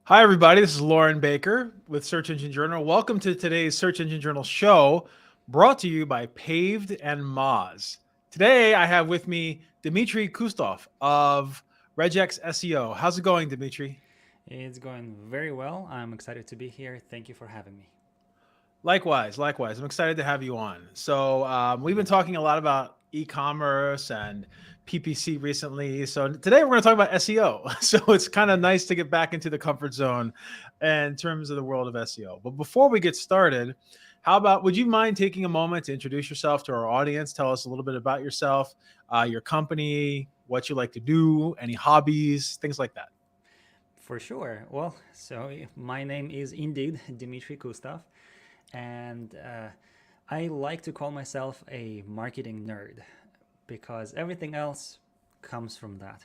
Hi, everybody. This is Lauren Baker with Search Engine Journal. Welcome to today's Search Engine Journal show brought to you by Paved and Moz. Today, I have with me Dmitrii Kustov of Regex SEO. How's it going, Dmitri? It's going very well. I'm excited to be here. Thank you for having me. Likewise. I'm excited to have you on. We've been talking a lot about e-commerce and PPC recently. So today we're going to talk about SEO. So it's kind of nice to get back into the comfort zone in terms of the world of SEO. But before we get started, how about would you mind taking a moment to introduce yourself to our audience? Tell us a little bit about yourself, your company, what you like to do, any hobbies, things like that. For sure. My name is indeed Dmitrii Kustov, and I like to call myself a marketing nerd because everything else comes from that.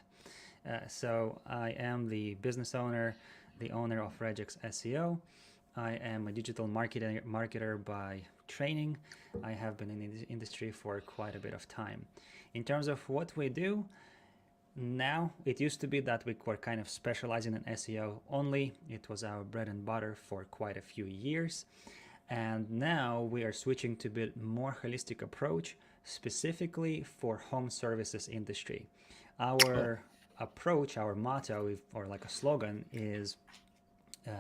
I am the business owner, the owner of Regex SEO. I am a digital marketer by training. I have been in the industry for quite a bit of time. In terms of what we do, now, it used to be that we were kind of specializing in SEO only. It was our bread and butter for quite a few years. And now we are switching to a bit more holistic approach, specifically for home services industry. Oh, Our approach, our motto, or like a slogan, is uh,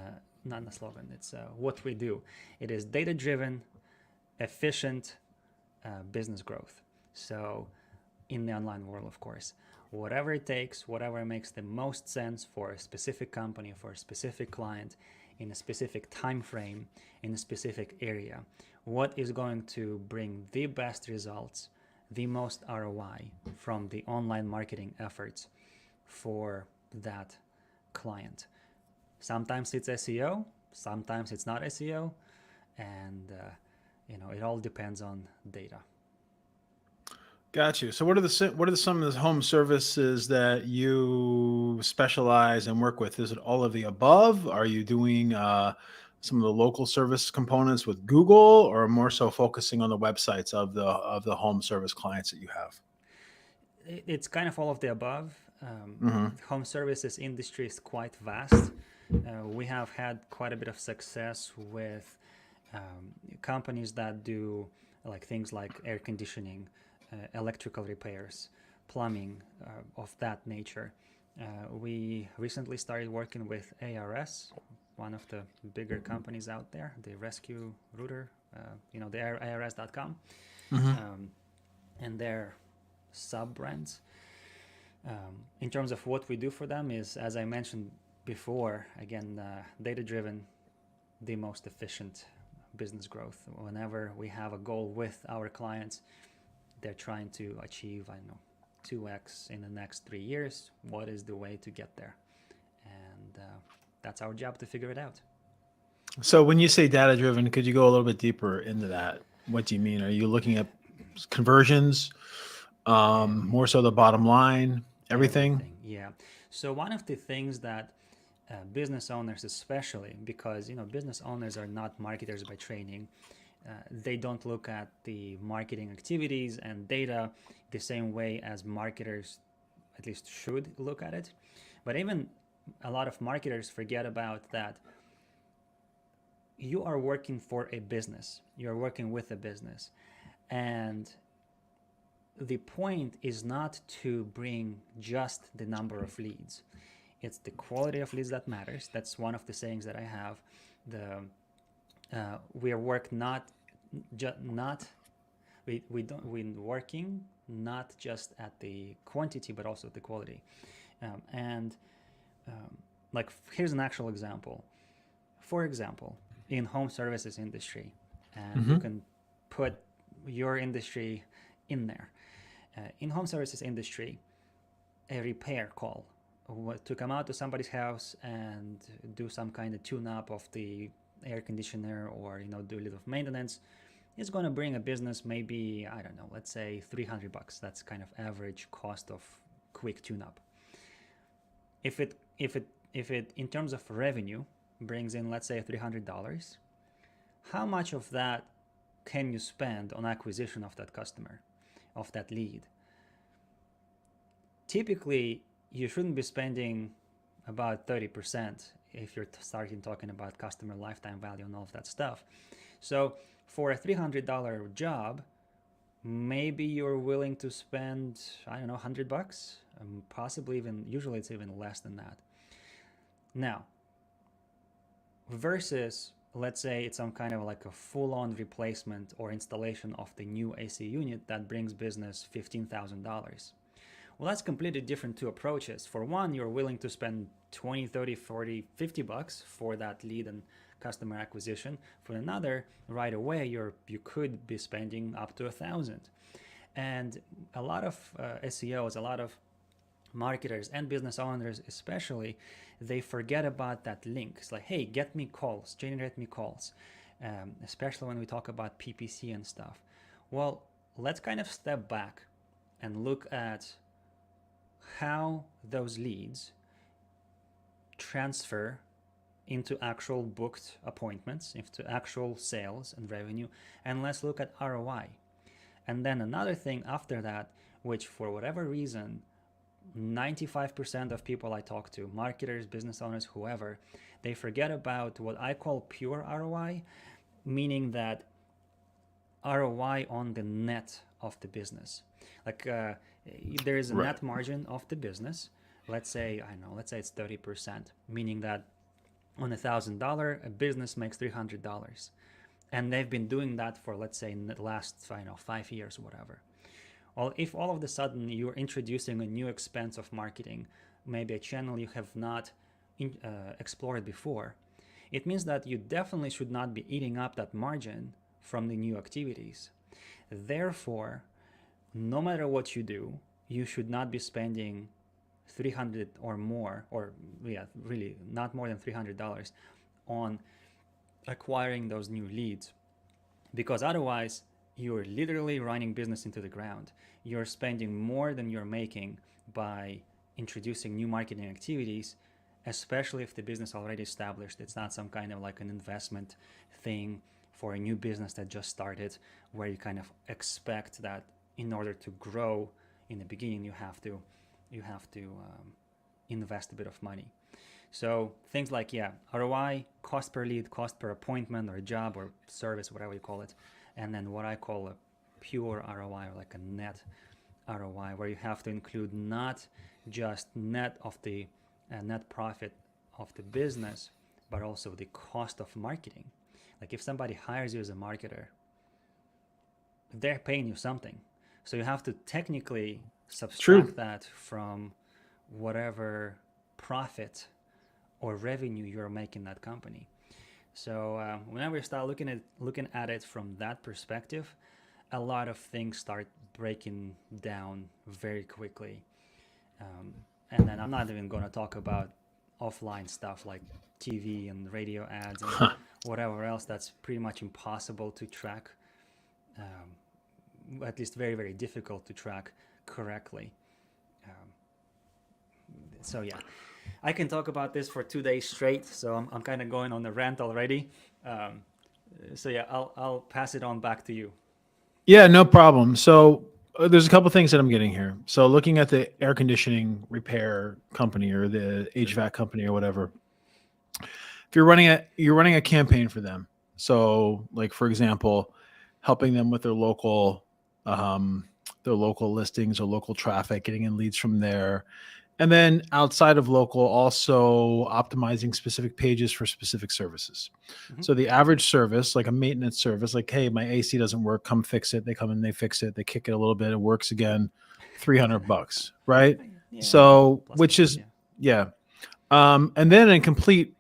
not a slogan, it's what we do. It is data driven, efficient business growth. So, in the online world, of course. Whatever it takes, whatever makes the most sense for a specific company, for a specific client, in a specific time frame, in a specific area. What is going to bring the best results, the most ROI from the online marketing efforts for that client? Sometimes it's SEO, sometimes it's not SEO, and it all depends on data. got you. So what are some of the home services that you specialize and work with? Is it all of the above? Are you doing some of the local service components with Google, or more so focusing on the websites of the home service clients that you have? It's kind of all of the above. Hmm. Home services industry is quite vast. We have had quite a bit of success with companies that do like things like air conditioning, electrical repairs, plumbing of that nature. We recently started working with ARS, one of the bigger companies out there, the rescue router, the ARS.com, Hmm. um, and their sub brands. In terms of what we do for them is, as I mentioned before, again, data driven, the most efficient business growth. Whenever we have a goal with our clients, they're trying to achieve, I don't know, 2x in the next 3 years. What is the way to get there? And that's our job to figure it out. So when you say data driven, could you go a little bit deeper into that? What do you mean? Are you looking at conversions, more so the bottom line, everything? Everything, yeah. So one of the things that business owners, especially because business owners are not marketers by training, they don't look at the marketing activities and data the same way as marketers at least should look at it. But even a lot of marketers forget about that you are working for a business, you're working with a business, and the point is not to bring just the number of leads. It's the quality of leads that matters. That's one of the sayings that I have. The we are work not just not we don't we working not just at the quantity but also the quality. And like here's an actual example. For example, in home services industry, and you Hmm. can put your industry in there. In home services industry, a repair call to come out to somebody's house and do some kind of tune up of the air conditioner or do a little of maintenance is going to bring a business maybe, I don't know, let's say $300. That's kind of average cost of quick tune up. If it in terms of revenue brings in, let's say, $300, how much of that can you spend on acquisition of that customer, of that lead? Typically, you shouldn't be spending about 30% if you're starting talking about customer lifetime value and all of that stuff. So for a $300 job, maybe you're willing to spend, I don't know, $100, possibly even, usually it's even less than that. Now, versus, let's say it's some kind of like a full-on replacement or installation of the new AC unit that brings business $15,000. Well, that's completely different two approaches. For one, you're willing to spend 20, 30, 40, 50 bucks for that lead and customer acquisition. For another, right away, you could be spending up to $1,000. And a lot of SEOs, a lot of marketers and business owners especially, they forget about that link. It's like, hey, get me calls, generate me calls, especially when we talk about PPC and stuff. Well, let's kind of step back and look at how those leads transfer into actual booked appointments, into actual sales and revenue, and let's look at ROI. And then another thing after that, which for whatever reason, 95% of people I talk to, marketers, business owners, whoever, they forget about what I call pure ROI, meaning that ROI on the net of the business. Like there is a net margin of the business. Let's say, let's say it's 30%, meaning that on $1,000, a business makes $300. And they've been doing that for, let's say, in the last, 5 years or whatever. Well, if all of a sudden you're introducing a new expense of marketing, maybe a channel you have not explored before, it means that you definitely should not be eating up that margin from the new activities. Therefore, no matter what you do, you should not be spending $300 or more, or really not more than $300 on acquiring those new leads, because otherwise you're literally running business into the ground. You're spending more than you're making by introducing new marketing activities, especially if the business already established. It's not some kind of like an investment thing for a new business that just started, where you kind of expect that in order to grow in the beginning, you have to invest a bit of money. So things like, ROI, cost per lead, cost per appointment or job or service, whatever you call it. And then what I call a pure ROI, or like a net ROI, where you have to include not just net of the net profit of the business, but also the cost of marketing. Like if somebody hires you as a marketer, they're paying you something. So you have to technically subtract that from whatever profit or revenue you're making that company. So whenever you start looking at it from that perspective, a lot of things start breaking down very quickly. And then I'm not even going to talk about offline stuff like TV and radio ads and whatever else that's pretty much impossible to track, at least very, very difficult to track correctly. So yeah, I can talk about this for 2 days straight, so I'm kind of going on a rant already. So yeah, I'll pass it on back to you. Yeah, no problem. So there's a couple things that I'm getting here. So looking at the air conditioning repair company or the HVAC company or whatever, if you're running a campaign for them, so like for example, helping them with their local listings or local traffic, getting in leads from there. And then outside of local, also optimizing specific pages for specific services. Mm-hmm. So the average service, like a maintenance service, like, hey, my AC doesn't work, come fix it. They come in, they fix it, they kick it a little bit, it works again, $300, right? Yeah, so, which is, and then a complete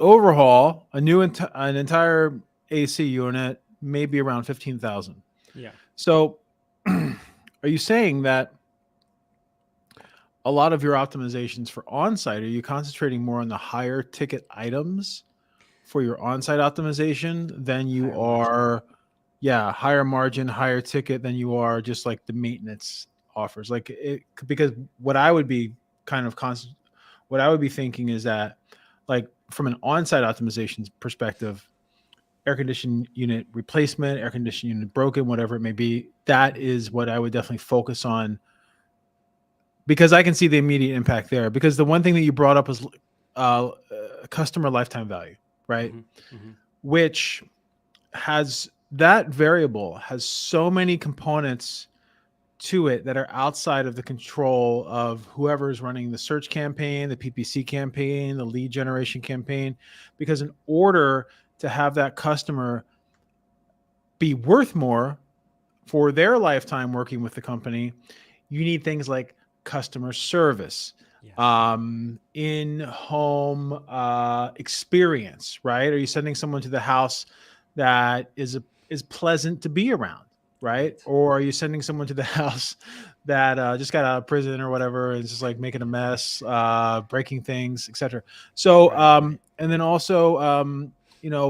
overhaul, an entire AC unit, maybe around 15,000. Yeah. So are you saying that a lot of your optimizations for on-site, are you concentrating more on the higher ticket items for your on-site optimization than you are, higher margin, higher ticket than you are just like the maintenance offers? Like because what I would be thinking is that, like from an on-site optimization perspective, air conditioning unit replacement, air conditioning unit broken, whatever it may be, that is what I would definitely focus on, because I can see the immediate impact there. Because the one thing that you brought up was customer lifetime value, right? Mm-hmm. Which has that variable has so many components to it that are outside of the control of whoever is running the search campaign, the PPC campaign, the lead generation campaign. Because in order to have that customer be worth more for their lifetime working with the company, you need things like customer service, Yes. in-home experience, right? Are you sending someone to the house that is pleasant to be around, right? Right. Or are you sending someone to the house that just got out of prison or whatever and is just like making a mess, breaking things, etc. So, Right. Right. and then also,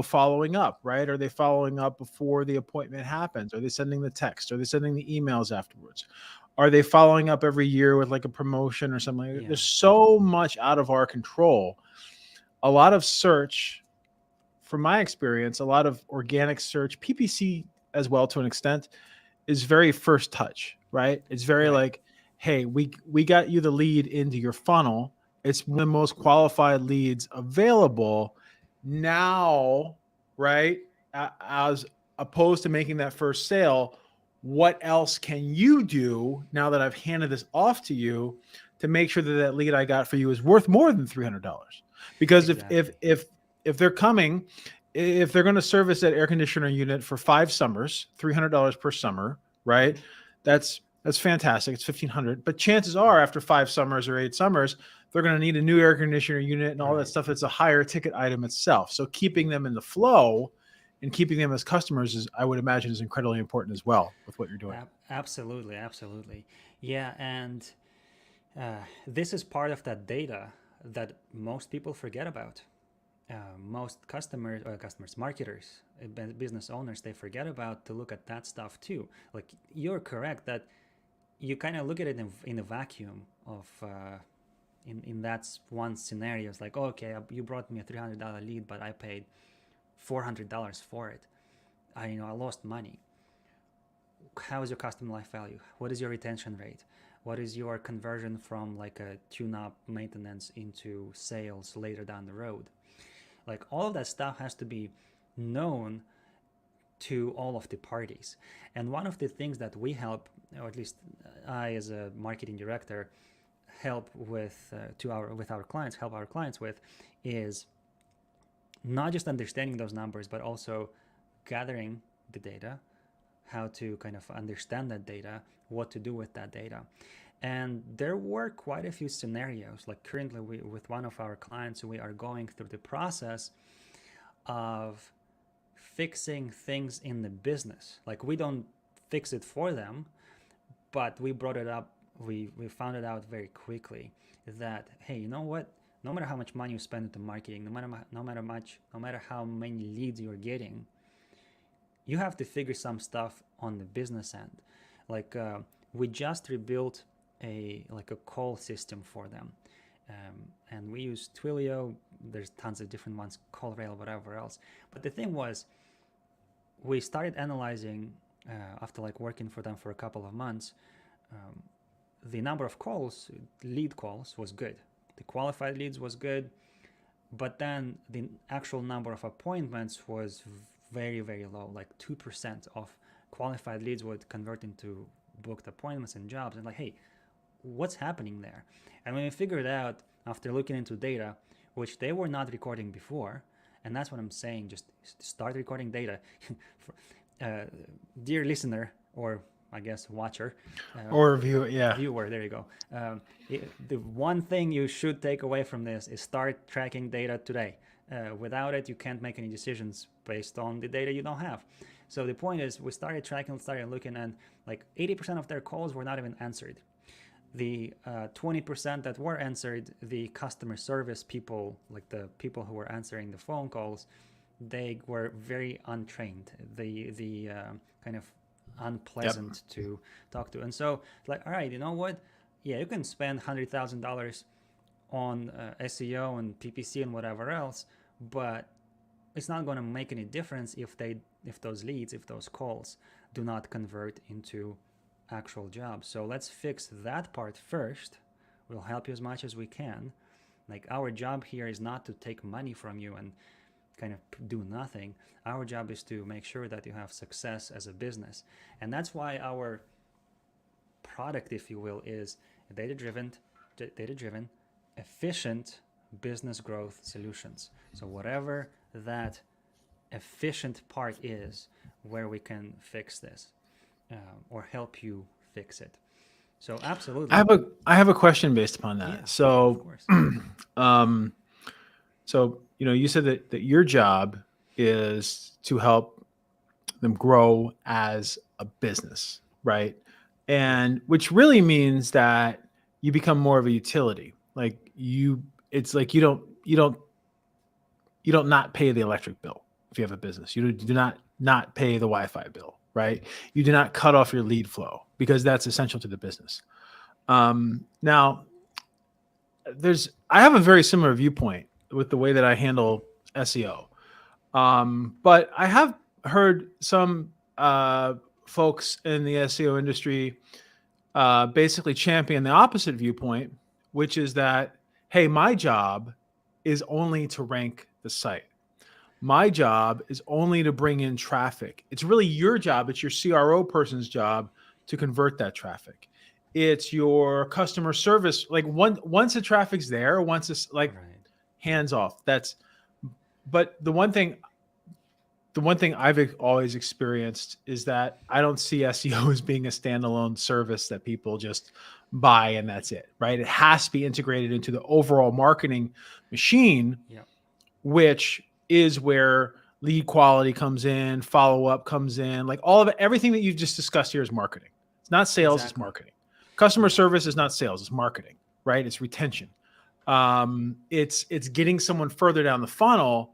following up, right? Are they following up before the appointment happens? Are they sending the text? Are they sending the emails afterwards? Are they following up every year with like a promotion or something? Yeah. There's so much out of our control. A lot of search, from my experience, a lot of organic search, PPC as well to an extent, is very first touch, right? It's very Right. like, hey, we got you the lead into your funnel. It's one of the most qualified leads available now, right? As opposed to making that first sale, what else can you do now that I've handed this off to you to make sure that that lead I got for you is worth more than $300? Because Exactly. if they're coming, if they're going to service that air conditioner unit for 5 summers, $300 per summer, right? That's fantastic. It's 1,500. But chances are, after 5 summers or 8 summers, they're going to need a new air conditioner unit and all that Right. stuff. That's a higher ticket item itself. So keeping them in the flow and keeping them as customers is, I would imagine, is incredibly important as well with what you're doing. Absolutely. Absolutely. Yeah. And this is part of that data that most people forget about. Most customers, marketers, business owners, they forget about to look at that stuff too. Like, you're correct that you kind of look at it in a vacuum of in that one scenario. It's like, oh, okay, you brought me a $300 lead, but I paid $400 for it. I lost money. How is your customer life value? What is your retention rate? What is your conversion from like a tune-up maintenance into sales later down the road? Like, all of that stuff has to be known to all of the parties. And one of the things that we help, or at least I as a marketing director help with our clients, help our clients with, is not just understanding those numbers, but also gathering the data, how to kind of understand that data, what to do with that data. And there were quite a few scenarios. Like, currently, with one of our clients, we are going through the process of fixing things in the business. Like, we don't fix it for them, but we brought it up. We found it out very quickly that, hey, you know what? No matter how much money you spend into marketing, no matter how many leads you're getting, you have to figure some stuff on the business end. Like, we just rebuilt a call system for them, and we use Twilio. There's tons of different ones, CallRail, whatever else. But the thing was, we started analyzing after working for them for a couple of months. The number of calls, lead calls, was good. The qualified leads was good, but then the actual number of appointments was very, very low. Like 2% of qualified leads would convert into booked appointments and jobs. And hey, what's happening there? And when we figured out after looking into data, which they were not recording before, and that's what I'm saying, just start recording data. Dear listener, or I guess watcher, Or viewer. viewer, there you go. The one thing you should take away from this is start tracking data today. Without it, you can't make any decisions based on the data you don't have. So the point is, we started tracking, started looking, and 80% of their calls were not even answered. The 20% that were answered, the customer service people, like the people who were answering the phone calls, they were very untrained. The kind of unpleasant to talk to. And so, all right, you know what? Yeah, you can spend $100,000 on SEO and PPC and whatever else, but it's not going to make any difference if those leads, if those calls do not convert into actual jobs. So let's fix that part first. We'll help you as much as we can. Like our job here is not to take money from you and kind of do nothing. Our job is to make sure that you have success as a business. And that's why our product, if you will, is data driven, efficient business growth solutions. So whatever that efficient part is, where we can fix this or help you fix it. So absolutely. I have a question based upon that. Yeah, sure, of So, course. um, so you said that your job is to help them grow as a business, right? Yeah, And which really means that you become more of a utility. It's like you don't not pay the electric bill if you have a business. You do not pay the Wi-Fi bill, right? You do not cut off your lead flow because that's essential to the business. Now, I have a very similar viewpoint with the way that I handle SEO. But I have heard some folks in the SEO industry basically champion the opposite viewpoint, which is that, hey, my job is only to rank the site. My job is only to bring in traffic. It's really your job. It's your CRO person's job to convert that traffic. It's your customer service. Like once the traffic's there, once it's like right. hands off. But the one thing I've always experienced is that I don't see SEO as being a standalone service that people just buy and that's it, right? It has to be integrated into the overall marketing machine, Yeah, which is where lead quality comes in, follow up comes in, like all of it, everything that you've just discussed here is marketing. It's not sales, it's exactly. marketing. Customer Yeah, service is not sales, it's marketing, right? It's retention. It's getting someone further down the funnel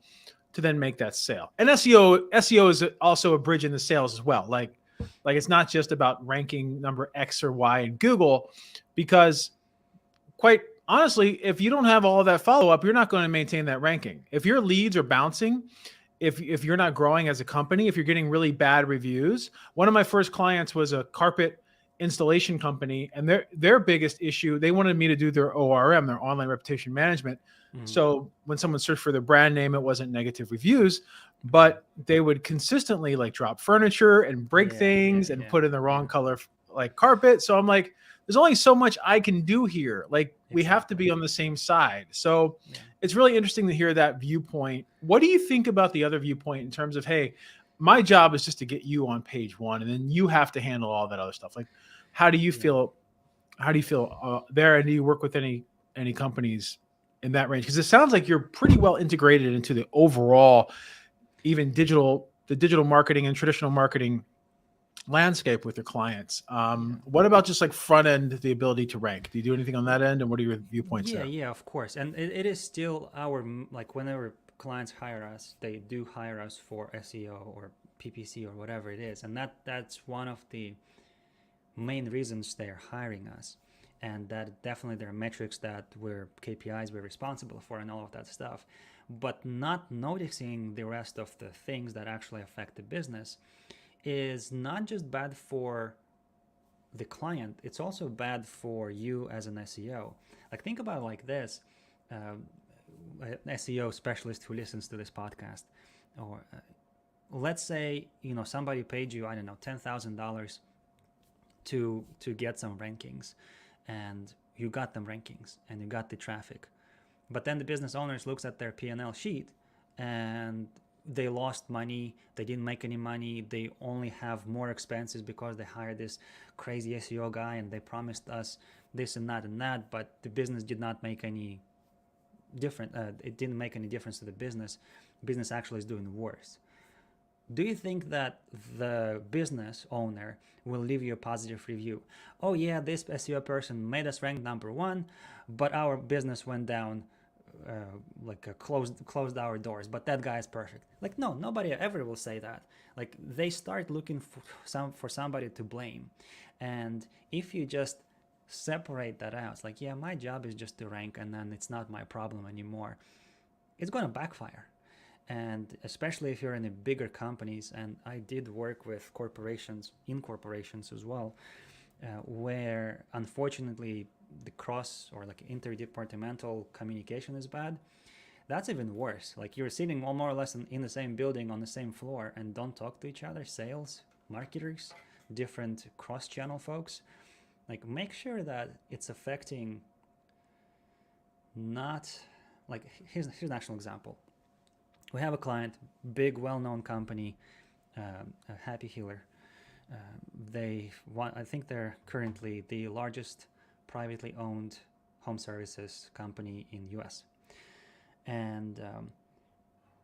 to then make that sale. And SEO is also a bridge into sales as well. Like it's not just about ranking number X or Y in Google, because quite honestly, if you don't have all of that follow up, you're not going to maintain that ranking. If your leads are bouncing, if you're not growing as a company, if you're getting really bad reviews. One of my first clients was a carpet installation company, and their biggest issue, they wanted me to do their ORM, their online reputation management. mm, So when someone searched for their brand name, it wasn't negative reviews, right. but they would consistently like drop furniture and break Yeah, yeah, things and yeah, put in the yeah, wrong color like carpet. So I'm like, there's only so much I can do here. Like we have to exactly. be on the same side. So Yeah. it's really interesting to hear that viewpoint. What do you think about the other viewpoint in terms of, hey, my job is just to get you on page one, and then you have to handle all that other stuff. Like, how do you Yeah. feel? How do you feel there? And do you work with any companies in that range? Because it sounds like you're pretty well integrated into the overall, even the digital marketing and traditional marketing landscape with your clients. Yeah. What about just like front end, the ability to rank? Do you do anything on that end? And what are your viewpoints Yeah, there? yeah, of course. And it is still like whenever clients hire us, they do hire us for SEO or PPC or whatever it is. And that's one of the main reasons they're hiring us. And that definitely there are metrics that we're KPIs we're responsible for and all of that stuff. But not noticing the rest of the things that actually affect the business is not just bad for the client, it's also bad for you as an SEO. Like think about it like this: um, an SEO specialist who listens to this podcast, or let's say somebody paid you, I don't know, $10,000 to get some rankings, and you got them rankings and you got the traffic, but then the business owners looks at their P&L sheet and they lost money, they didn't make any money, they only have more expenses because they hired this crazy SEO guy and they promised us this and that, but the business did not make any it didn't make any difference to the business actually is doing worse. Do you think that the business owner will leave you a positive review? Oh yeah, this SEO person made us rank number one, but our business went down, closed our doors, but that guy is perfect. Like no, nobody ever will say that. Like they start looking for somebody to blame. And if you just separate that out, it's like, yeah, my job is just to rank and then it's not my problem anymore, it's going to backfire. And especially if you're in the bigger companies, and I did work with corporations as well, where unfortunately the cross or like interdepartmental communication is bad, that's even worse. Like you're sitting all more or less in the same building on the same floor and don't talk to each other, sales, marketers, different cross-channel folks. Like make sure that it's affecting not, like here's an actual example. We have a client, big well-known company, a Happy Healer. I think they're currently the largest privately owned home services company in US. And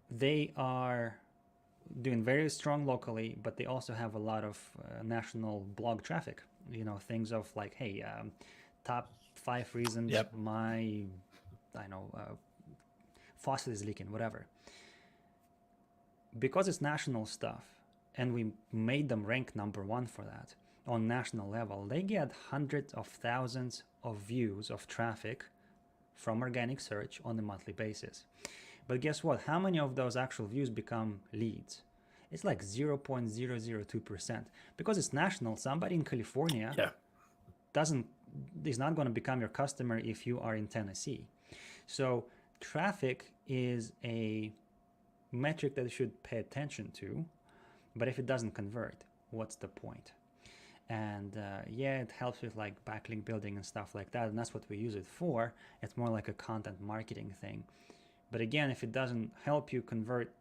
they are doing very strong locally, but they also have a lot of national blog traffic. You know, things of like, hey, top 5 reasons my, faucet is leaking, whatever. Because it's national stuff, and we made them rank number 1 for that on national level, they get hundreds of thousands of views of traffic from organic search on a monthly basis. But guess what? How many of those actual views become leads? It's like 0.002%. Because it's national, somebody in California is not going to become your customer if you are in Tennessee. So traffic is a metric that you should pay attention to, but if it doesn't convert, what's the point? And it helps with like backlink building and stuff like that, and that's what we use it for. It's more like a content marketing thing. But again, if it doesn't help you convert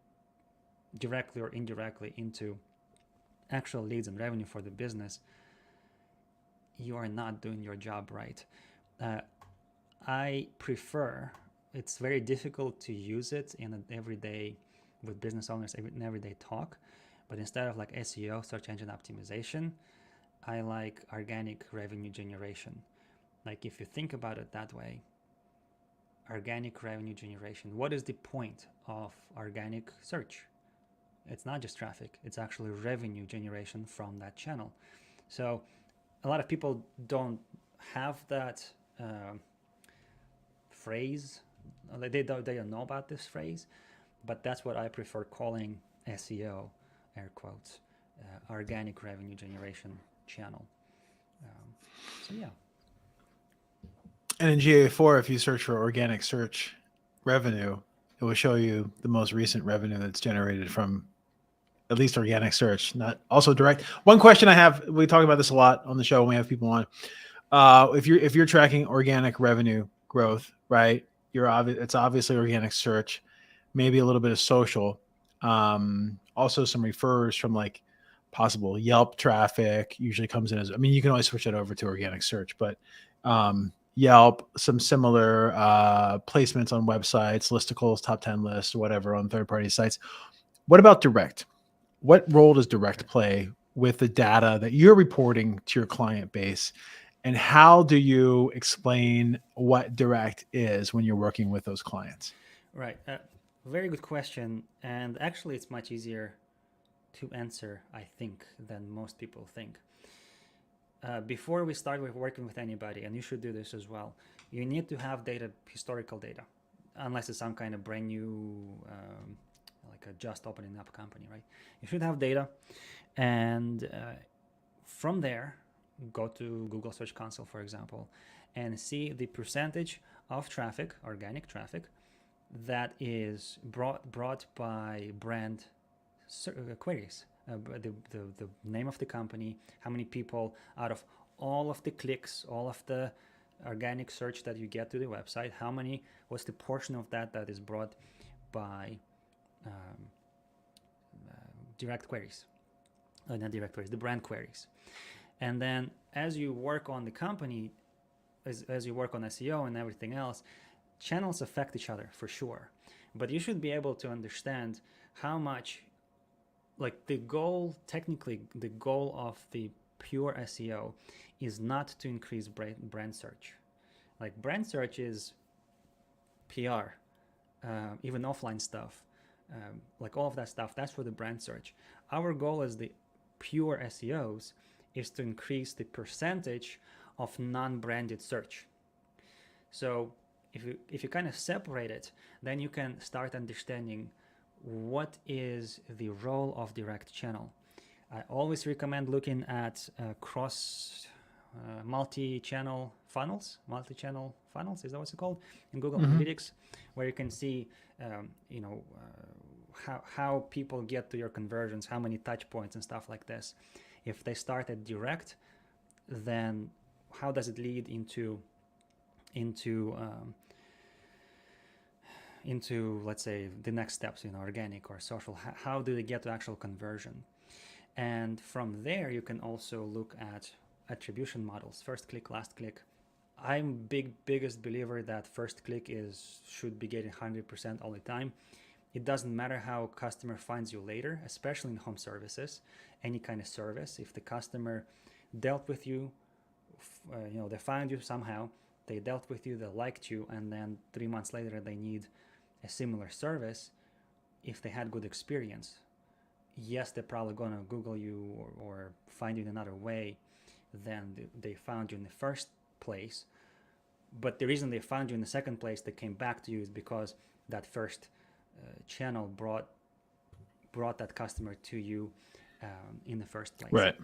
directly or indirectly into actual leads and revenue for the business, you are not doing your job right. I prefer, it's very difficult to use it in an everyday, with business owners, in everyday talk, but instead of like SEO, search engine optimization, I like organic revenue generation. Like if you think about it that way, organic revenue generation, what is the point of organic search? It's not just traffic, it's actually revenue generation from that channel. So a lot of people don't have that phrase, they don't know about this phrase, but that's what I prefer calling SEO, air quotes, organic revenue generation channel. So yeah. And in GA4, if you search for organic search revenue, it will show you the most recent revenue that's generated from at least organic search, not also direct. One question I have, we talk about this a lot on the show when we have people on. If you're tracking organic revenue growth, right? It's obviously organic search, maybe a little bit of social, also some refers from like possible Yelp traffic usually comes in as, I mean, you can always switch it over to organic search, but Yelp, some similar placements on websites, listicles, top 10 lists, whatever on third-party sites. What about direct? What role does direct play with the data that you're reporting to your client base? And how do you explain what direct is when you're working with those clients? Right. Very good question. And actually, it's much easier to answer, I think, than most people think. Before we start with working with anybody, and you should do this as well, you need to have data, historical data, unless it's some kind of brand new, like a just opening up company, right? You should have data, and from there, go to Google Search Console, for example, and see the percentage of traffic, organic traffic, that is brought by brand queries. The name of the company, how many people out of all of the clicks, all of the organic search that you get to the website, what's the portion of that is brought by direct queries, not direct queries, the brand queries. And then as you work on the company, as you work on SEO and everything else, channels affect each other for sure. But you should be able to understand how much, like the goal of the pure SEO is not to increase brand search. Like brand search is PR, even offline stuff, like all of that stuff, that's for the brand search. Our goal as the pure SEOs is to increase the percentage of non-branded search. So if you kind of separate it, then you can start understanding what is the role of direct channel. I always recommend looking at multi-channel funnels. Multi-channel funnels, is that what's it called? In Google Analytics, where you can see, how people get to your conversions, how many touch points and stuff like this. If they start at direct, then how does it lead into let's say the next steps, organic or social? How do they get to actual conversion? And from there you can also look at attribution models, first click, last click. I'm biggest believer that first click should be getting 100% all the time. It doesn't matter how customer finds you later, especially in home services, any kind of service. If the customer dealt with you, they found you somehow, they dealt with you, they liked you, and then 3 months later they need a similar service. If they had good experience, yes, they're probably going to Google you or find you in another way than they found you in the first place. But the reason they found you in the second place, they came back to you, is because that first channel brought that customer to you in the first place. Right.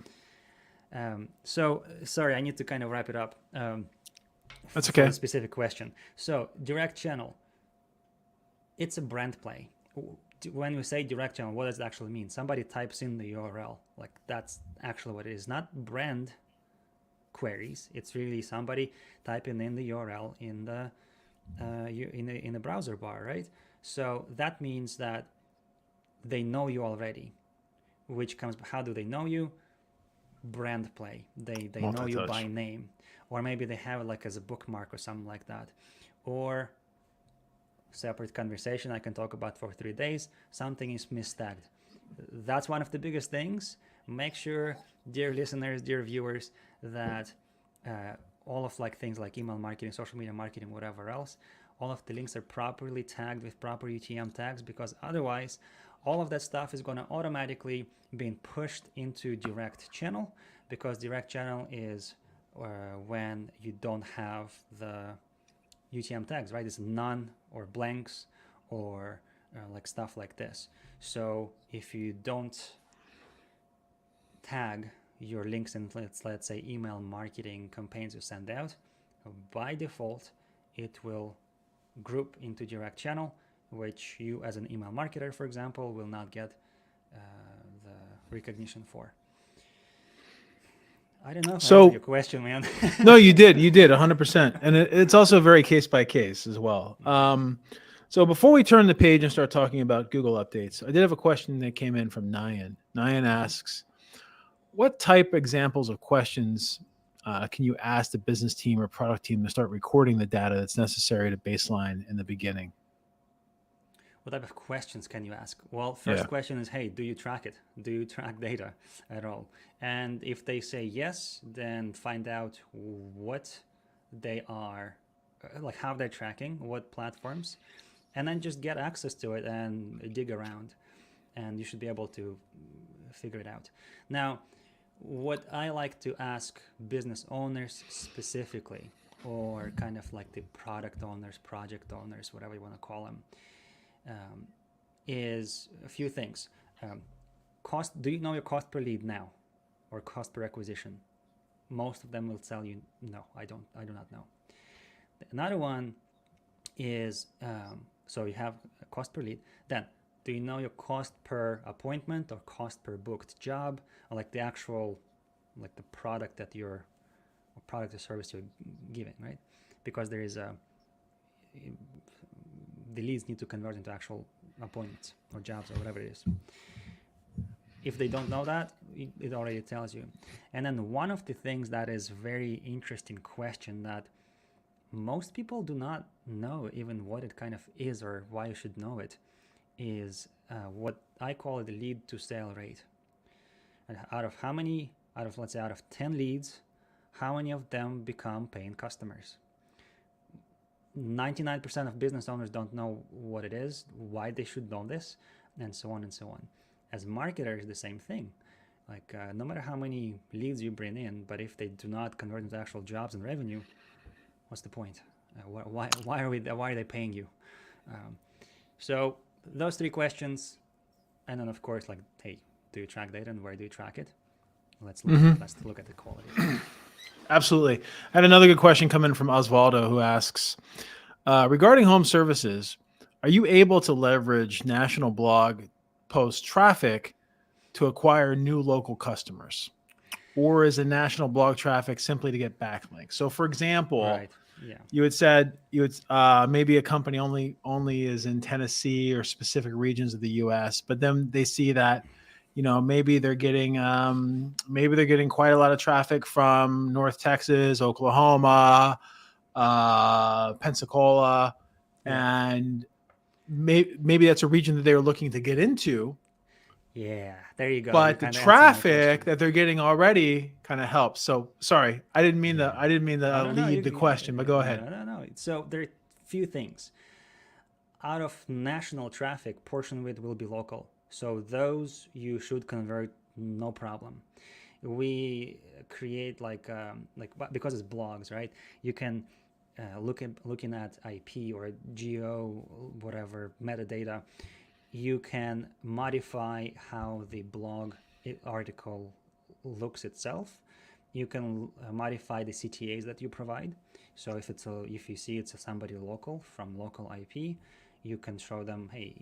So sorry, I need to kind of wrap it up. That's for okay. a specific question. So direct channel, it's a brand play. When we say direct channel, what does it actually mean? Somebody types in the URL, like that's actually what it is, not brand queries. It's really somebody typing in the URL in the browser bar, right? So that means that they know you already, which comes, how do they know you? Brand play. They know you by name, or maybe they have it like as a bookmark or something like that, or separate conversation I can talk about for 3 days. Something is mistagged. That's one of the biggest things. Make sure, dear listeners, dear viewers, that all of like things like email marketing, social media marketing, whatever else, all of the links are properly tagged with proper UTM tags, because otherwise all of that stuff is going to automatically being pushed into direct channel, because direct channel is when you don't have the UTM tags, right? It's none or blanks or like stuff like this. So if you don't tag your links in, let's say, email marketing campaigns you send out, by default it will group into direct channel, which you as an email marketer, for example, will not get the recognition for. I don't know if I answered your question, man. No, you did 100%. And it's also very case by case as well. So before we turn the page and start talking about Google updates, I did have a question that came in from Nyan. Nyan asks, what type examples of questions can you ask the business team or product team to start recording the data that's necessary to baseline in the beginning? What type of questions can you ask? Well, first question is, hey, do you track it? Do you track data at all? And if they say yes, then find out what they are, like how they're tracking, what platforms, and then just get access to it and dig around, and you should be able to figure it out. Now, what I like to ask business owners specifically, or kind of like the product owners, project owners, whatever you want to call them, is a few things. Cost. Do you know your cost per lead now, or cost per acquisition? Most of them will tell you, no, I do not know. Another one is, so you have a cost per lead. Then, do you know your cost per appointment or cost per booked job, or like the actual, like the product that you're, or product or service you're giving, right? Because there is the leads need to convert into actual appointments or jobs or whatever it is. If they don't know that, it already tells you. And then one of the things that is very interesting question that most people do not know even what it kind of is or why you should know it, is what I call the lead to sale rate. And let's say out of 10 leads, how many of them become paying customers? 99% of business owners don't know what it is, why they should know this, and so on and so on. As marketers, the same thing. Like no matter how many leads you bring in, but if they do not convert into actual jobs and revenue, what's the point? Why are they paying you? So those three questions, and then of course, like, hey, do you track data and where do you track it? Let's look at the quality. Absolutely. I had another good question come in from Osvaldo who asks, regarding home services, are you able to leverage national blog post traffic to acquire new local customers? Or is a national blog traffic simply to get backlinks? So for example, Right. Yeah. you had said you would maybe a company only is in Tennessee or specific regions of the US, but then they see that maybe they're getting quite a lot of traffic from North Texas, Oklahoma, Pensacola, Yeah. and maybe that's a region that they were looking to get into, Yeah. There you go. You but the kind of answered my traffic question. that they're getting already kind of helps. So sorry, I didn't mean Oh to no, no, lead the question, but go ahead. no, no, no. So there are few things. Out of national traffic, portion of it will be local. So those you should convert, no problem. We create because it's blogs, right? You can looking at IP or geo whatever metadata. You can modify how the blog article looks itself. You can modify the CTAs that you provide. So if you see it's somebody local from local IP, you can show them, hey,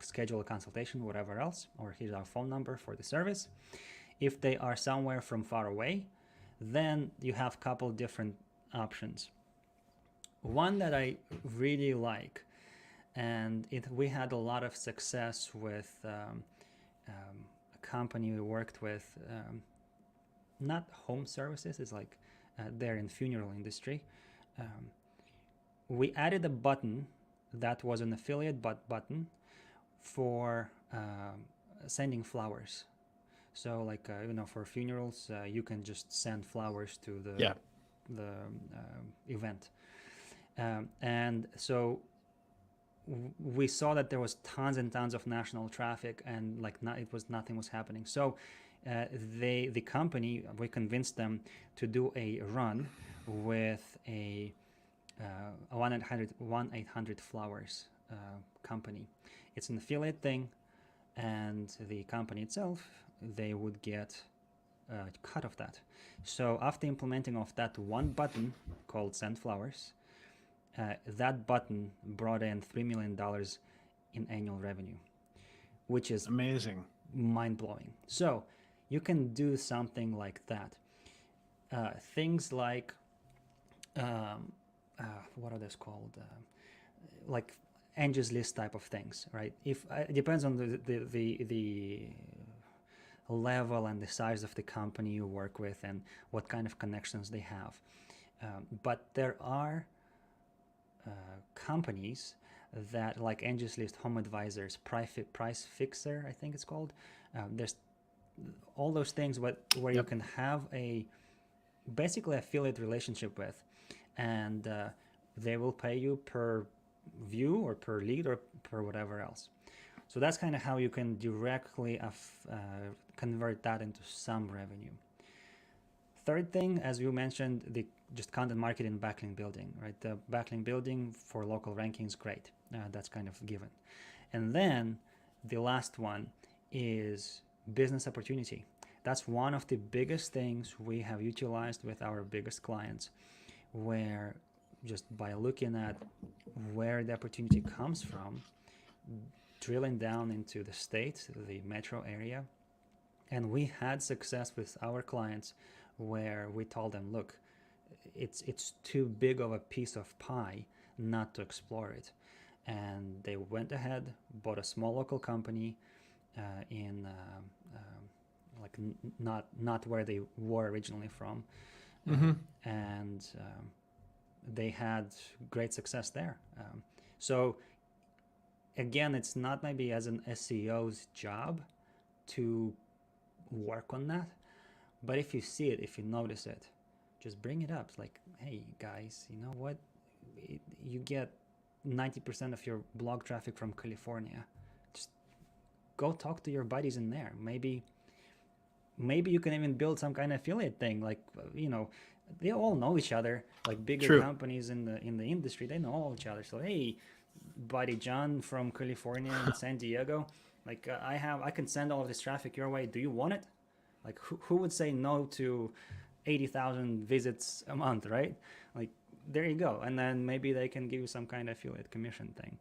schedule a consultation, whatever else, or here's our phone number for the service. If they are somewhere from far away, then you have a couple different options. One that I really like, and we had a lot of success with a company we worked with, not home services, it's like they're in funeral industry. Um, we added a button that was an affiliate button for sending flowers. So for funerals, you can just send flowers to Yeah. the event. And so we saw that there was tons and tons of national traffic, and nothing was happening. So the company, we convinced them to do a run with a 1-800 flowers company. It's an affiliate thing, and the company itself, they would get a cut of that. So after implementing of that one button called Send Flowers, that button brought in $3 million in annual revenue, which is Amazing. mind-blowing. So you can do something like that. Things like what are those called? Like Angie's List type of things, right? If it depends on the level and the size of the company you work with and what kind of connections they have. But there are companies that, like Angie's List, Home Advisors, Price Fixer, I think it's called. There's all those things where you can have a basically affiliate relationship with, and they will pay you per view or per lead or per whatever else. So that's kind of how you can directly convert that into some revenue. Third thing, as you mentioned, the just content marketing, backlink building, right? The backlink building for local rankings, great. That's kind of given. And then the last one is business opportunity. That's one of the biggest things we have utilized with our biggest clients, where just by looking at where the opportunity comes from, drilling down into the state, the metro area, and we had success with our clients where we told them, look, it's too big of a piece of pie not to explore it. And they went ahead, bought a small local company in not where they were originally from, and they had great success there. So again, it's not maybe as an SEO's job to work on that, but if you see it, if you notice it, just bring it up. It's like, hey guys, you know what? You get 90% of your blog traffic from California. Just go talk to your buddies in there. Maybe you can even build some kind of affiliate thing. Like, they all know each other. Like bigger companies in the industry, they know all each other. So hey, buddy John from California and San Diego, like I can send all of this traffic your way. Do you want it? Like who would say no to 80,000 visits a month, right? Like, there you go. And then maybe they can give you some kind of affiliate commission thing.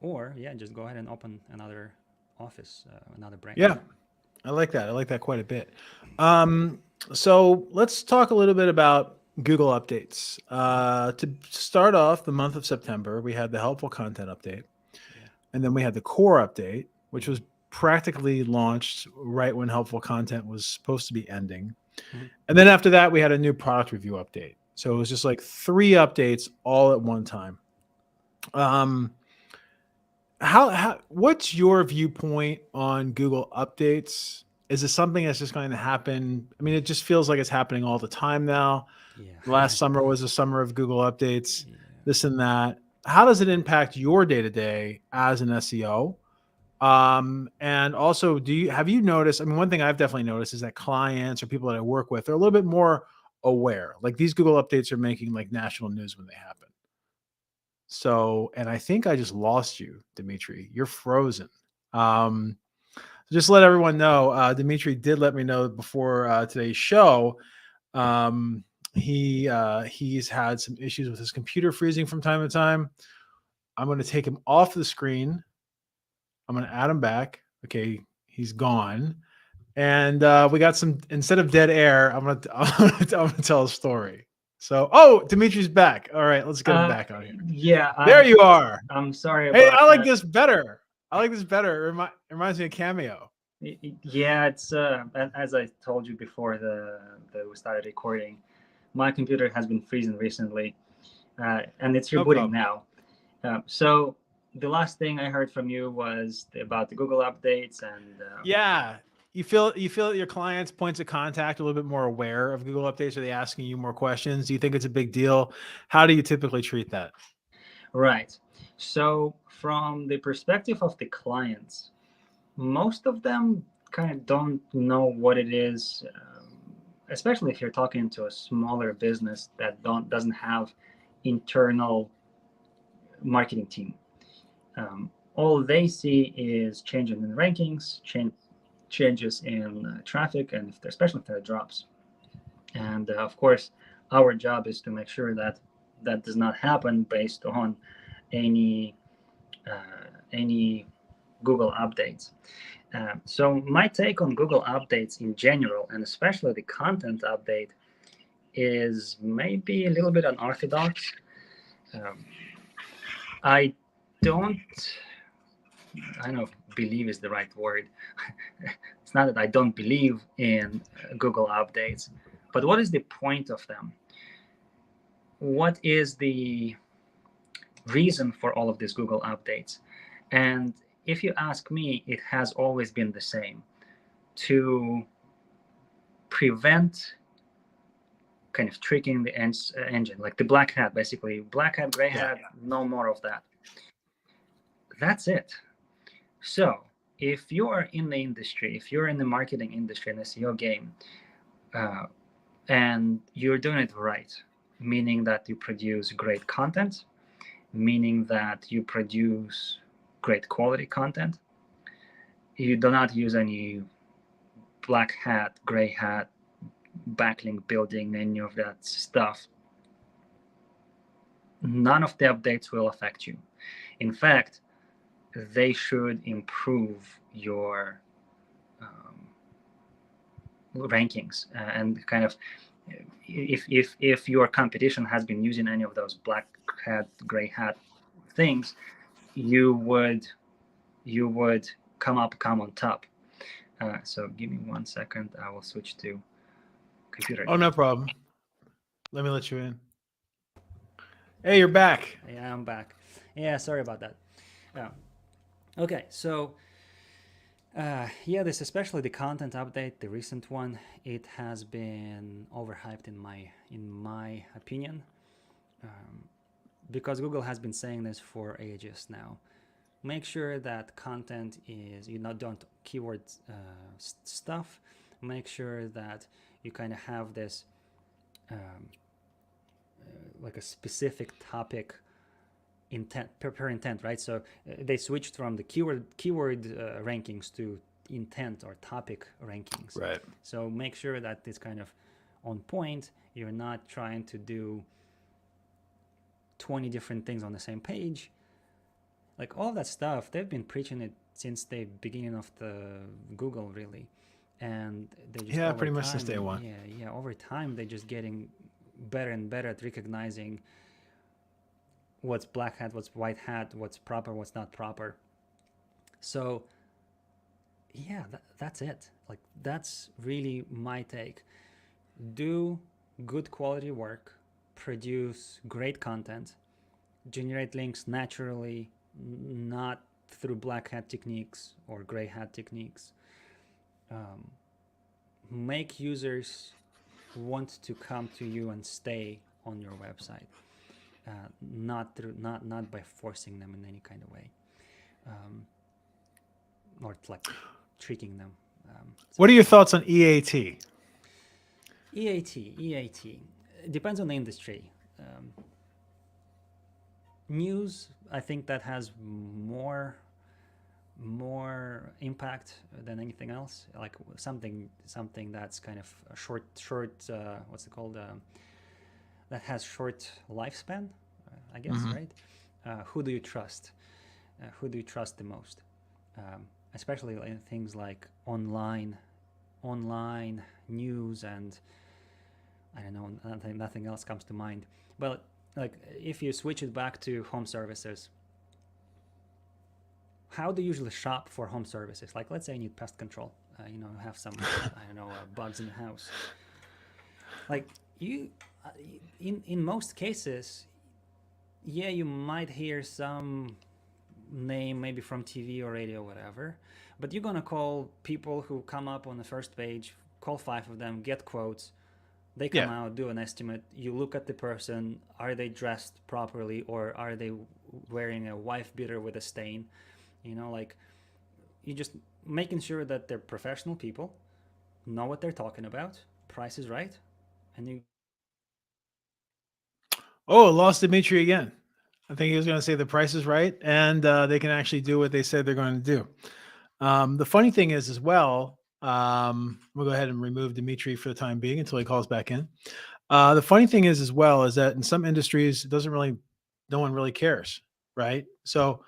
Or, yeah, just go ahead and open another office, another branch. Yeah, I like that. I like that quite a bit. So let's talk a little bit about Google updates. To start off the month of September, we had the helpful content update. Yeah. And then we had the core update, which was practically launched right when helpful content was supposed to be ending. Mhm. And then after that, we had a new product review update. So it was just like 3 updates all at one time. What's your viewpoint on Google updates? Is it something that's just going to happen? I mean, it just feels like it's happening all the time now. Yeah. Last summer was a summer of Google updates, Yeah. this and that. How does it impact your day-to-day as an SEO? And also, have you noticed? I mean, one thing I've definitely noticed is that clients or people that I work with are a little bit more aware. Like these Google updates are making like national news when they happen. So, and I think I just lost you, Dmitri. You're frozen. Um, just let everyone know, Dmitri did let me know before today's show. He's had some issues with his computer freezing from time to time. I'm going to take him off the screen. I'm going to add him back. Okay, he's gone. And we got some, instead of dead air, I'm gonna tell a story. So, oh, Dimitri's back. All right, let's get him back on here. Yeah, There you are. I'm sorry Hey, about I like that. this better. I like this better. It reminds me of Cameo. Yeah, it's as I told you before we started recording, my computer has been freezing recently, and it's No rebooting problem. now. So the last thing I heard from you was about the Google updates, and Yeah. You feel that your clients' points of contact are a little bit more aware of Google updates? Are they asking you more questions? Do you think it's a big deal? How do you typically treat that? right. So from the perspective of the clients, most of them kind of don't know what it is, especially if you're talking to a smaller business that doesn't have internal marketing team. All they see is changes in rankings, changes in traffic, and especially if there are drops. And of course, our job is to make sure that that does not happen based on any Google updates. So my take on Google updates in general, and especially the content update, is maybe a little bit unorthodox. Um, I don't, I know believe is the right word. It's not that I don't believe in Google updates, but what is the point of them? What is the reason for all of these Google updates? And if you ask me, it has always been the same: to prevent kind of tricking the engine, like the black hat, basically. Black hat, gray hat, no more of that. That's it. So if you're in the industry, if you're in the marketing industry, in the SEO game, and you're doing it right, meaning that you produce great content, meaning that you produce great quality content, you do not use any black hat, gray hat, backlink building, any of that stuff, none of the updates will affect you. In fact, they should improve your rankings, and kind of, if your competition has been using any of those black hat, gray hat things, you would come on top. So give me 1 second. I will switch to computer. Oh, no problem. Let me let you in. Hey, you're back. Yeah, I'm back. Yeah, sorry about that. Okay, so yeah, this, especially the content update, the recent one, it has been overhyped in my opinion, because Google has been saying this for ages now. Make sure that content is, don't keyword stuff. Make sure that you kind of have this like a specific topic intent per intent, right? So they switched from the keyword rankings to intent or topic rankings. Right. So make sure that it's kind of on point. You're not trying to do 20 different things on the same page. Like all that stuff, they've been preaching it since the beginning of the Google, really. And they just over pretty much time, since day one. over time they're just getting better and better at recognizing what's black hat, what's white hat, what's proper, what's not proper. So yeah, that's it. Like that's really my take. Do good quality work, produce great content, generate links naturally, not through black hat techniques or gray hat techniques. Make users want to come to you and stay on your website, not by forcing them in any kind of way, or like tricking them. What are your thoughts on EAT? EAT. It depends on the industry. News, I think that has more impact than anything else. Like something that's kind of a short. What's it called? That has short lifespan, I guess, right? Who do you trust? Who do you trust the most? Especially in things like online news, and I don't know, nothing else comes to mind. But like if you switch it back to home services, how do you usually shop for home services? Like let's say you need pest control, have some I don't know, bugs in the house. Like you, in most cases, yeah, you might hear some name maybe from TV or radio, whatever, but you're gonna call people who come up on the first page, call 5 of them, get quotes. They come out, do an estimate. You look at the person. Are they dressed properly, or are they wearing a wife beater with a stain? Like you just making sure that they're professional people, know what they're talking about, price is right, and you. Oh, lost Dmitri again. I think he was going to say the price is right, and they can actually do what they said they're going to do. The funny thing is, as well, we'll go ahead and remove Dmitri for the time being until he calls back in. The funny thing is, as well, is that in some industries, no one really cares, right? So,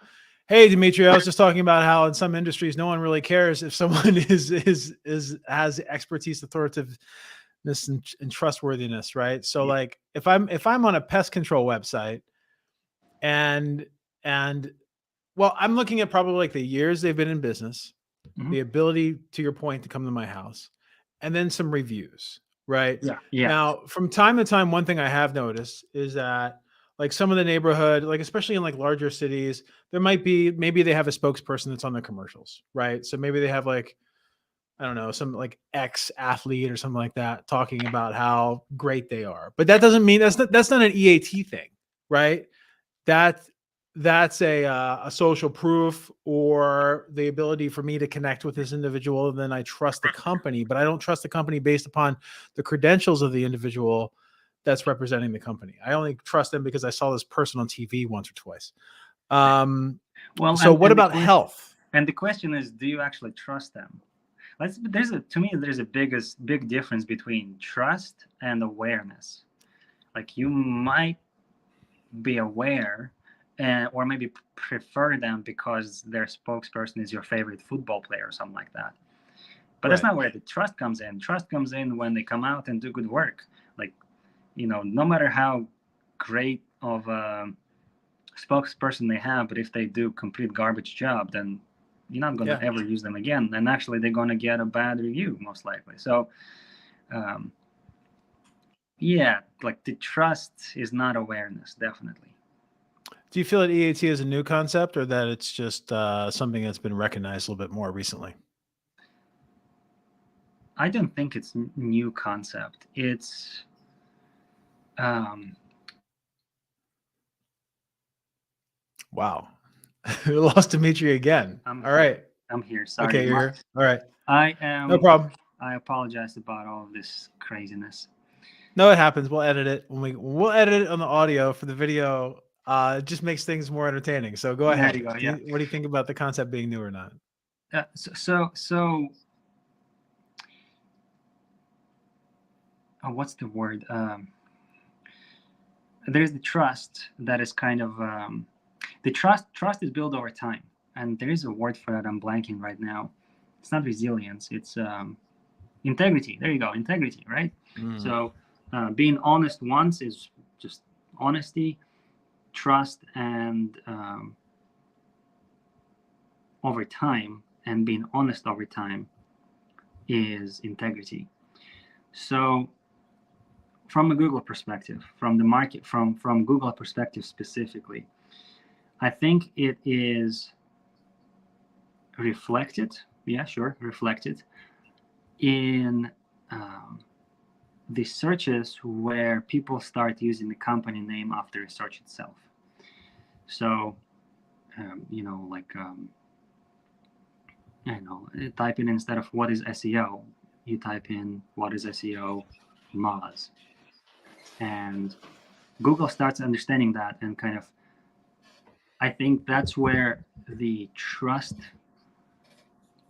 hey, Dmitri, I was just talking about how in some industries, no one really cares if someone has expertise, authoritativeness, and trustworthiness, right? So, like, if I'm on a pest control website, and well, I'm looking at probably like the years they've been in business, the ability, to your point, to come to my house, and then some reviews, right? Yeah. Now, from time to time, one thing I have noticed is that like some of the neighborhood, like especially in like larger cities, there might be, maybe they have a spokesperson that's on the commercials, right? So maybe they have like, I don't know, some like ex-athlete or something like that talking about how great they are. But that doesn't mean that's not an EAT thing, right? That's a social proof or the ability for me to connect with this individual. And then I trust the company, but I don't trust the company based upon the credentials of the individual that's representing the company. I only trust them because I saw this person on TV once or twice. Well, so what about health? And the question is, do you actually trust them? To me, there's a big difference between trust and awareness. Like you might be aware, or maybe prefer them because their spokesperson is your favorite football player or something like that. But that's not where the trust comes in. Trust comes in when they come out and do good work. Like, no matter how great of a spokesperson they have, but if they do complete garbage job, then you're not going to ever use them again. And actually, they're going to get a bad review, most likely. So, like the trust is not awareness, definitely. Do you feel that EAT is a new concept, or that it's just something that's been recognized a little bit more recently? I don't think it's new concept. It's wow. We lost Dmitri again. All right. I'm here. Sorry. Okay, you're here. All right. I am. No problem. I apologize about all of this craziness. No, it happens. We'll edit it we'll edit it on the audio. For the video, it just makes things more entertaining. So go ahead. There you go, What do you think about the concept being new or not? So what's the word? There's the trust that is kind of the trust is built over time, and there is a word for that. I'm blanking right now. It's not resilience. It's integrity. There you go, integrity, right? So being honest once is just honesty, trust, and over time, and being honest over time is integrity. So from a Google perspective, from the market, from Google perspective specifically, I think it is reflected, reflected in the searches where people start using the company name after a search itself. So, type in, instead of what is SEO, you type in what is SEO Moz. And Google starts understanding that, and kind of, I think that's where the trust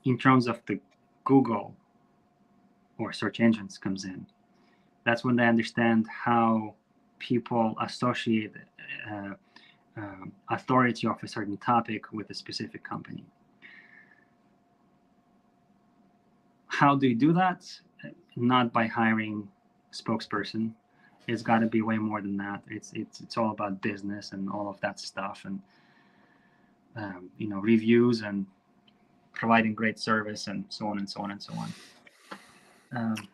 in terms of the Google or search engines comes in. That's when they understand how people associate authority of a certain topic with a specific company. How do you do that? Not by hiring a spokesperson. It's got to be way more than that. It's all about business and all of that stuff, and reviews and providing great service and so on and so on and so on.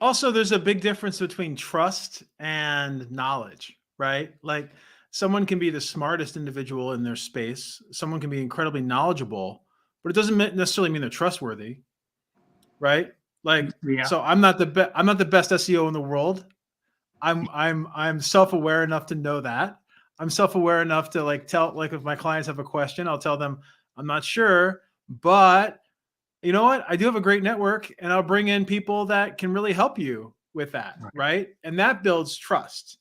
Also, there's a big difference between trust and knowledge, right? Like, someone can be the smartest individual in their space. Someone can be incredibly knowledgeable, but it doesn't necessarily mean they're trustworthy, right? Like, so I'm not the best SEO in the world. I'm self-aware enough to know that. I'm self-aware enough to if my clients have a question, I'll tell them I'm not sure, but you know what? I do have a great network, and I'll bring in people that can really help you with that, right? And that builds trust.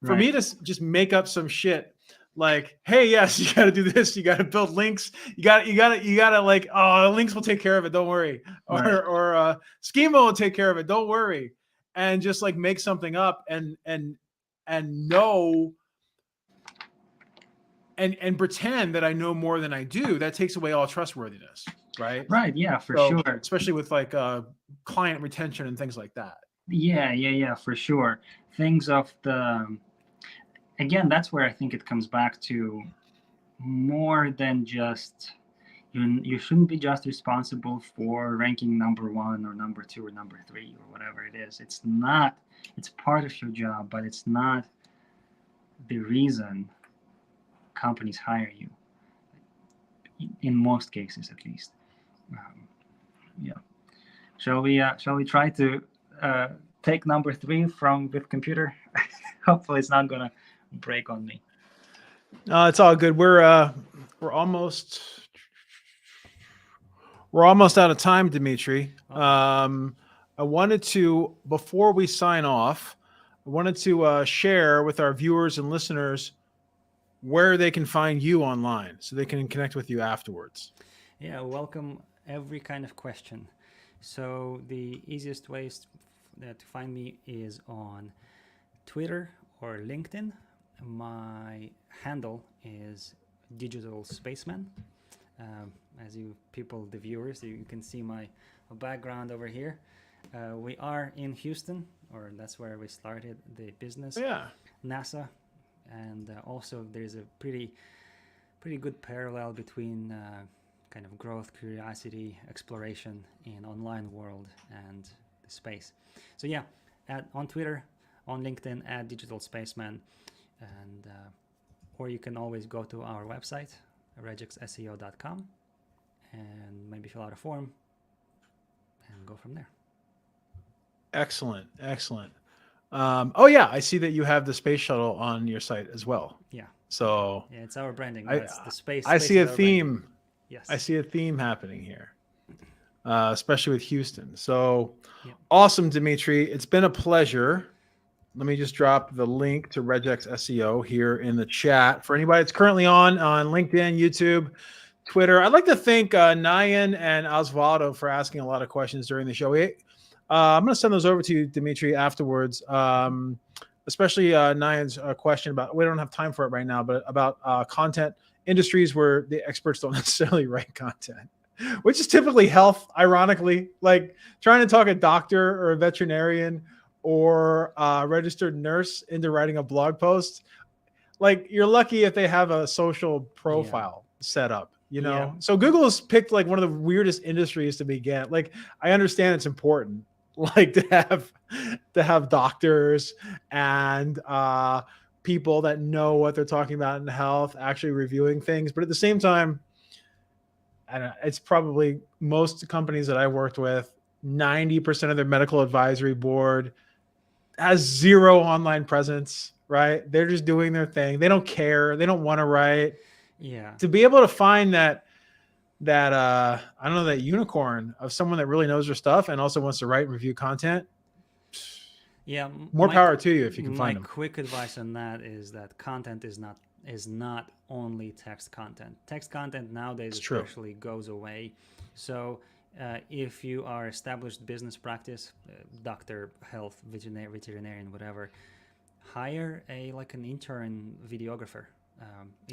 For me to just make up some shit like, hey, yes, you got to do this, you got to build links, you got to like, oh, links will take care of it, don't worry, or Schema will take care of it, don't worry, and just like make something up and know and pretend that I know more than I do. That takes away all trustworthiness, right? Right. Yeah, for sure. Especially with like client retention and things like that. Yeah, for sure. Things of the, again, that's where I think it comes back to more than just, you shouldn't be just responsible for ranking number 1 or number 2 or number 3 or whatever it is. It's not, it's part of your job, but it's not the reason companies hire you, in most cases at least. Shall we try to take number 3 from with computer? Hopefully it's not gonna break on me. It's all good. We're almost out of time, Dmitri. I wanted to, before we sign off, I wanted to share with our viewers and listeners where they can find you online so they can connect with you afterwards. Yeah, welcome every kind of question. So the easiest ways to find me is on Twitter or LinkedIn. My handle is Digital Spaceman. As you people, the viewers, you can see my background over here. We are in Houston, or that's where we started the business. Yeah. NASA, and also there's a pretty good parallel between kind of growth, curiosity, exploration in online world and the space. So yeah, on Twitter, on LinkedIn, at Digital Spaceman, and or you can always go to our website, regexseo.com, and maybe fill out a form and go from there. Excellent. Oh yeah, I see that you have the space shuttle on your site as well. Yeah. So yeah, it's our branding. That's the space. I see a theme. Branding. Yes. I see a theme happening here, especially with Houston. So yeah. Awesome, Dmitri. It's been a pleasure. Let me just drop the link to Regex SEO here in the chat for anybody that's currently on LinkedIn, YouTube, Twitter. I'd like to thank Nayan and Osvaldo for asking a lot of questions during the show. I'm going to send those over to you, Dmitri, afterwards. Especially Nyan's question about, we don't have time for it right now, but about content industries where the experts don't necessarily write content, which is typically health, ironically, like trying to talk a doctor or a veterinarian or a registered nurse into writing a blog post. Like, you're lucky if they have a social profile set up, you know? Yeah. So Google has picked like one of the weirdest industries to begin. Like, I understand it's important, like to have doctors and people that know what they're talking about in health actually reviewing things. But at the same time, I don't know, it's probably most companies that I worked with, 90% of their medical advisory board has zero online presence, right? They're just doing their thing. They don't care. They don't want to write. Yeah. To be able to find that I don't know, that unicorn of someone that really knows their stuff and also wants to write and review content. Yeah. More power to you if you can find them. My quick advice on that is that content is not only text content. Text content nowadays especially goes away. So if you are established business practice, doctor, health, veterinarian, whatever, hire an intern videographer,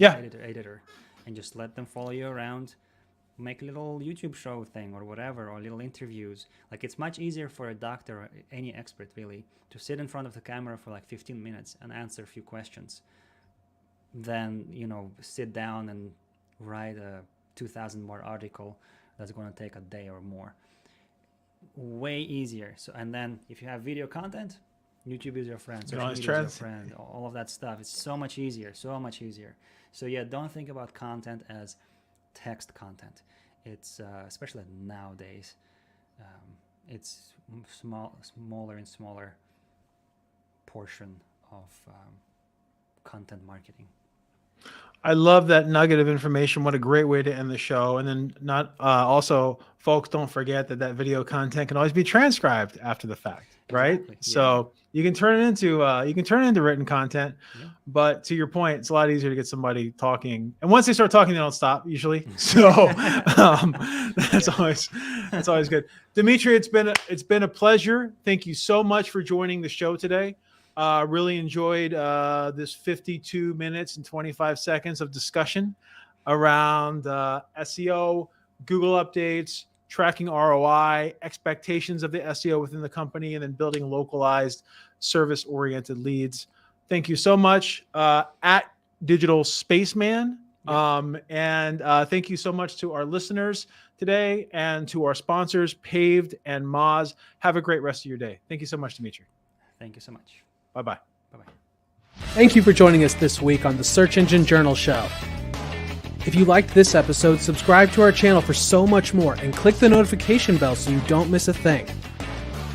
editor, and just let them follow you around. Make a little YouTube show thing or whatever, or little interviews. Like, it's much easier for a doctor or any expert really to sit in front of the camera for like 15 minutes and answer a few questions than, sit down and write a 2,000 word article that's going to take a day or more. Way easier. So, and then if you have video content, YouTube is your friend, social media is your friend, all of that stuff. It's so much easier. So yeah, don't think about content as text content. It's especially nowadays, it's smaller and smaller portion of content marketing. I love that nugget of information. What a great way to end the show. And then also, folks, don't forget that video content can always be transcribed after the fact, right? Exactly. So you can turn it into written content. Yeah. But to your point, it's a lot easier to get somebody talking. And once they start talking, they don't stop usually. So that's always good. Dmitri, it's been a pleasure. Thank you so much for joining the show today. Really enjoyed this 52 minutes and 25 seconds of discussion around SEO, Google updates, tracking ROI, expectations of the SEO within the company, and then building localized service-oriented leads. Thank you so much at Digital Spaceman. And thank you so much to our listeners today and to our sponsors, Paved and Moz. Have a great rest of your day. Thank you so much, Dmitri. Thank you so much. Bye-bye. Bye-bye. Thank you for joining us this week on the Search Engine Journal Show. If you liked this episode, subscribe to our channel for so much more and click the notification bell so you don't miss a thing.